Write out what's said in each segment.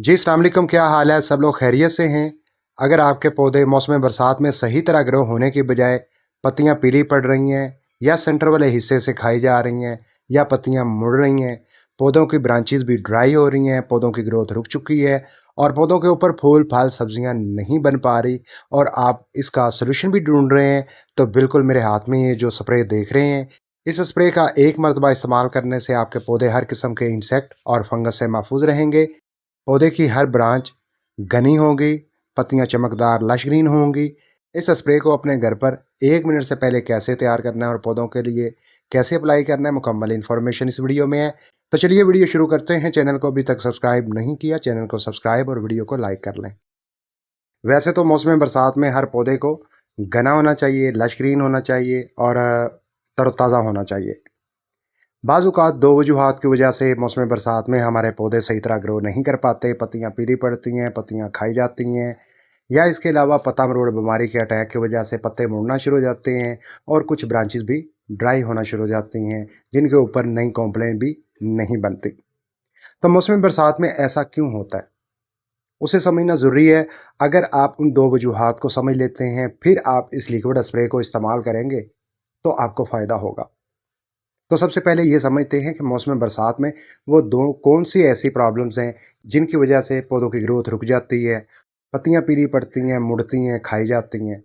जी, अस्सलाम वालेकुम, क्या हाल है? सब लोग खैरियत से हैं? अगर आपके पौधे मौसम बरसात में सही तरह ग्रो होने की बजाय पत्तियां पीली पड़ रही हैं या सेंटर वाले हिस्से से खाई जा रही हैं या पत्तियां मुड़ रही हैं, पौधों की ब्रांचेस भी ड्राई हो रही हैं, पौधों की ग्रोथ रुक चुकी है और पौधों के ऊपर फूल फल सब्जियां नहीं बन पा रही और आप इसका सोल्यूशन भी ढूंढ रहे हैं, तो बिल्कुल मेरे हाथ में ये जो स्प्रे देख रहे हैं, इस स्प्रे का एक मरतबा इस्तेमाल करने से आपके पौधे हर किस्म के इंसेक्ट और फंगस से महफूज रहेंगे। पौधे की हर ब्रांच घनी होगी, पत्तियां चमकदार लश ग्रीन होंगी। इस स्प्रे को अपने घर पर 1 मिनट से पहले कैसे तैयार करना है और पौधों के लिए कैसे अप्लाई करना है, मुकम्मल इन्फॉर्मेशन इस वीडियो में है। तो चलिए वीडियो शुरू करते हैं। चैनल को अभी तक सब्सक्राइब नहीं किया, चैनल को सब्सक्राइब और वीडियो को लाइक कर लें। वैसे तो मौसम बरसात में हर पौधे को घना होना चाहिए, लश ग्रीन होना चाहिए और तरोताज़ा होना चाहिए। बाज़-औक़ात 2 वजूहात की वजह से मौसम बरसात में हमारे पौधे सही तरह ग्रो नहीं कर पाते, पत्तियाँ पीली पड़ती हैं, पत्तियाँ खाई जाती हैं या इसके अलावा पत्ता मरोड़ बीमारी के अटैक की वजह से पत्ते मुड़ना शुरू हो जाते हैं और कुछ ब्रांचेस भी ड्राई होना शुरू हो जाती हैं, जिनके ऊपर नई कॉम्प्लेन भी नहीं बनती। तो मौसम बरसात में ऐसा क्यों होता है? उसे समझना ज़रूरी है। अगर आप उन 2 वजूहात को समझ लेते हैं, फिर आप इस लिक्विड स्प्रे को इस्तेमाल करेंगे, तो आपको फ़ायदा होगा। तो सबसे पहले ये समझते हैं कि मौसम बरसात में वो दो कौन सी ऐसी प्रॉब्लम्स हैं जिनकी वजह से पौधों की ग्रोथ रुक जाती है, पत्तियां पीली पड़ती हैं, मुड़ती हैं, खाई जाती हैं,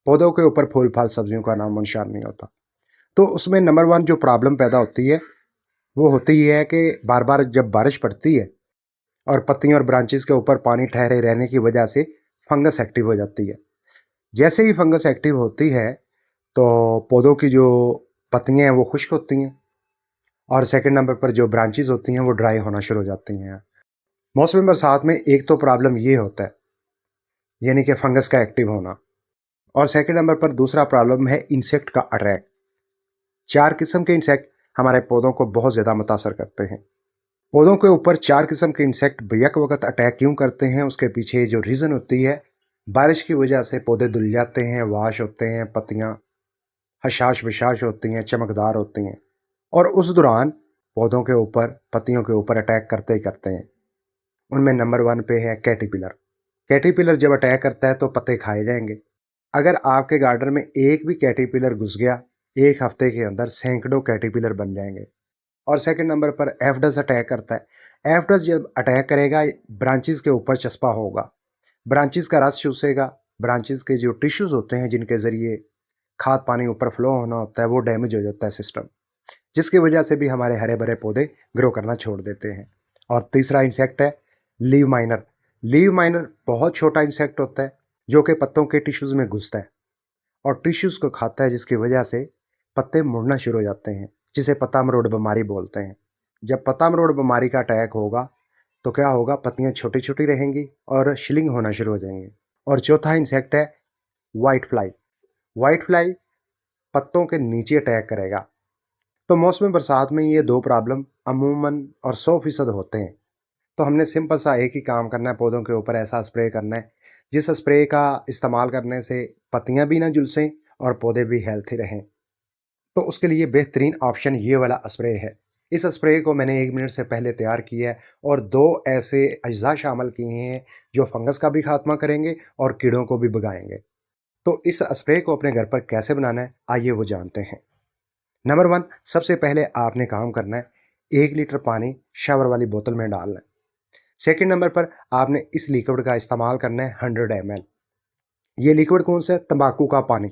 पौधों के ऊपर फूल फल सब्जियों का नामो निशान नहीं होता। तो उसमें नंबर वन जो प्रॉब्लम पैदा होती है वो होती है कि बार बार जब बारिश पड़ती है और पत्तियों और ब्रांचेस के ऊपर पानी ठहरे रहने की वजह से फंगस एक्टिव हो जाती है। जैसे ही फंगस एक्टिव होती है तो पौधों की जो पत्तियां हैं वो खुश्क होती हैं और सेकंड नंबर पर जो ब्रांचेस होती हैं वो ड्राई होना शुरू हो जाती हैं। मौसम बरसात में एक तो प्रॉब्लम ये होता है, यानी कि फंगस का एक्टिव होना, और सेकंड नंबर पर दूसरा प्रॉब्लम है इंसेक्ट का अटैक। 4 किस्म के इंसेक्ट हमारे पौधों को बहुत ज़्यादा मुतासर करते हैं। पौधों के ऊपर 4 किस्म के इंसेक्ट बेक वक्त अटैक क्यों करते हैं, उसके पीछे जो रीज़न होती है, बारिश की वजह से पौधे धुल जाते हैं, वाश होते हैं, पत्तियाँ हशाश विशाश होती हैं, चमकदार होती हैं और उस दौरान पौधों के ऊपर पत्तियों के ऊपर अटैक करते ही करते हैं। उनमें नंबर 1 पे है कैटरपिलर। कैटरपिलर जब अटैक करता है तो पत्ते खाए जाएंगे। अगर आपके गार्डन में एक भी कैटरपिलर घुस गया, एक हफ्ते के अंदर सैकड़ों कैटरपिलर बन जाएंगे। और सेकंड नंबर पर एफडस अटैक करता है। एफडस जब अटैक करेगा, ब्रांचेस के ऊपर चस्पा होगा, ब्रांचेस का रस चूसेगा, ब्रांचेस के जो टिश्यूज होते हैं जिनके जरिए खाद पानी ऊपर फ्लो होना होता है वो डैमेज हो जाता है सिस्टम, जिसकी वजह से भी हमारे हरे भरे पौधे ग्रो करना छोड़ देते हैं। और तीसरा इंसेक्ट है लीव माइनर। लीव माइनर बहुत छोटा इंसेक्ट होता है जो कि पत्तों के टिश्यूज में घुसता है और टिश्यूज को खाता है, जिसकी वजह से पत्ते मुड़ना शुरू हो जाते हैं, जिसे पत्ता मरोड़ बीमारी बोलते हैं। जब पत्ता मरोड़ बीमारी का अटैक होगा तो क्या होगा, पत्तियां छोटी छोटी रहेंगी और शिलिंग होना शुरू हो जाएंगे। और चौथा इंसेक्ट है वाइट फ्लाई। वाइट फ्लाई पत्तों के नीचे अटैक करेगा। तो मौसम बरसात में ये 2 प्रॉब्लम अमूमन और 100% होते हैं। तो हमने सिंपल सा एक ही काम करना है, पौधों के ऊपर ऐसा स्प्रे करना है जिस स्प्रे का इस्तेमाल करने से पत्तियां भी ना झुलसें और पौधे भी हेल्थी रहें। तो उसके लिए बेहतरीन ऑप्शन ये वाला स्प्रे है। इस स्प्रे को मैंने 1 मिनट से पहले तैयार किया है और 2 ऐसे अज्जा शामिल किए हैं जो फंगस का भी खात्मा करेंगे और कीड़ों को भी भगाएंगे। तो इस स्प्रे को अपने घर पर कैसे बनाना है, आइए वो जानते हैं। नंबर 1, सबसे पहले आपने काम करना है, 1 लीटर पानी शावर वाली बोतल में डालना है। सेकंड नंबर पर आपने इस लिक्विड का इस्तेमाल करना है 100 ml। ये लिक्विड कौन सा है? तंबाकू का पानी।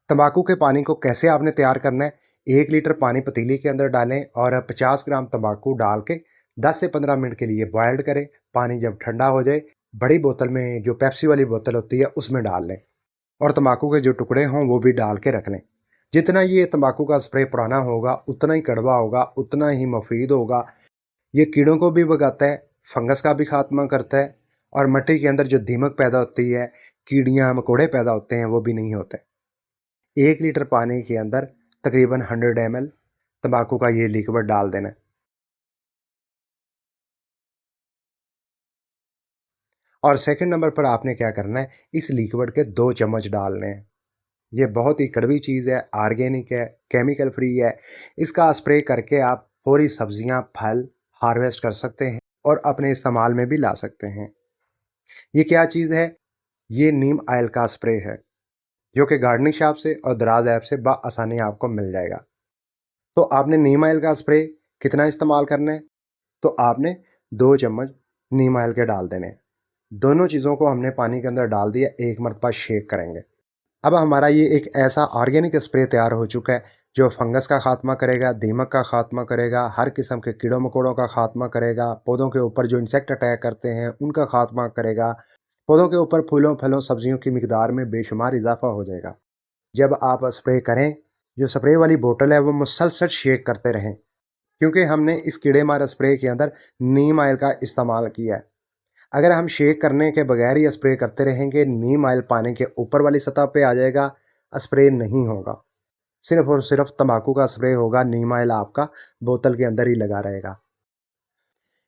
तंबाकू के पानी को कैसे आपने तैयार करना है, 1 लीटर पानी पतीली के अंदर डालें और 50 ग्राम तंबाकू डाल के 10 से 15 मिनट के लिए बॉयल्ड करें। पानी जब ठंडा हो जाए, बड़ी बोतल में जो पेप्सी वाली बोतल होती है उसमें डाल लें और तंबाकू के जो टुकड़े हों वो भी डाल के रख लें। जितना ये तंबाकू का स्प्रे पुराना होगा उतना ही कड़वा होगा, उतना ही मुफीद होगा। ये कीड़ों को भी भगाता है, फंगस का भी खात्मा करता है और मिट्टी के अंदर जो दीमक पैदा होती है, कीड़ियाँ मकोड़े पैदा होते हैं, वो भी नहीं होते। 1 लीटर पानी के अंदर तकरीबन 100 ml तंबाकू का ये लिक्विड डाल देना है। और सेकंड नंबर पर आपने क्या करना है, इस लिक्विड के 2 चम्मच डालने हैं। ये बहुत ही कड़वी चीज़ है, ऑर्गेनिक है, केमिकल फ्री है। इसका स्प्रे करके आप फौरी सब्जियां फल हार्वेस्ट कर सकते हैं और अपने इस्तेमाल में भी ला सकते हैं। ये क्या चीज़ है? ये नीम ऑयल का स्प्रे है, जो कि गार्डनिंग शॉप से और दराज ऐप से बआसानी आपको मिल जाएगा। तो आपने नीम ऑयल का स्प्रे कितना इस्तेमाल करना है? तो आपने 2 चम्मच नीम ऑयल के डाल देने। दोनों चीज़ों को हमने पानी के अंदर डाल दिया, एक मरतबा शेक करेंगे। अब हमारा ये एक ऐसा ऑर्गेनिक स्प्रे तैयार हो चुका है, जो फंगस का खात्मा करेगा, दीमक का खात्मा करेगा, हर किस्म के कीड़ों मकोड़ों का खात्मा करेगा, पौधों के ऊपर जो इंसेक्ट अटैक करते हैं उनका खात्मा करेगा, पौधों के ऊपर फूलों फलों सब्जियों की मिकदार में बेशुमार इजाफा हो जाएगा। जब आप स्प्रे करें, जो स्प्रे वाली बोतल है वो मुसलसल शेक करते रहें, क्योंकि हमने इस कीड़े मार स्प्रे के अंदर नीम ऑयल का इस्तेमाल किया है। अगर हम शेक करने के बगैर ही स्प्रे करते रहेंगे, नीम ऑयल पानी के ऊपर वाली सतह पे आ जाएगा, स्प्रे नहीं होगा। सिर्फ और सिर्फ तंबाकू का स्प्रे होगा, नीम ऑयल आपका बोतल के अंदर ही लगा रहेगा।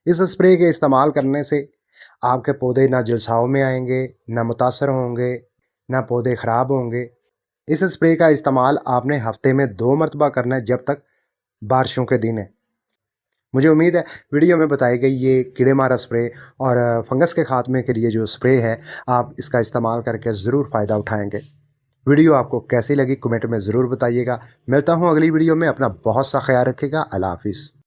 इस स्प्रे के इस्तेमाल करने से आपके पौधे ना जलसाव में आएंगे, ना मुतासर होंगे, ना पौधे ख़राब होंगे। इस स्प्रे का इस्तेमाल आपने हफ्ते में 2 मरतबा करना है, जब तक बारिशों के दिन है। मुझे उम्मीद है वीडियो में बताई गई ये कीड़े मारा स्प्रे और फंगस के खात्मे के लिए जो स्प्रे है, आप इसका इस्तेमाल करके ज़रूर फ़ायदा उठाएंगे। वीडियो आपको कैसी लगी कमेंट में ज़रूर बताइएगा। मिलता हूँ अगली वीडियो में। अपना बहुत सा ख्याल रखिएगा। अल्लाह हाफिज़।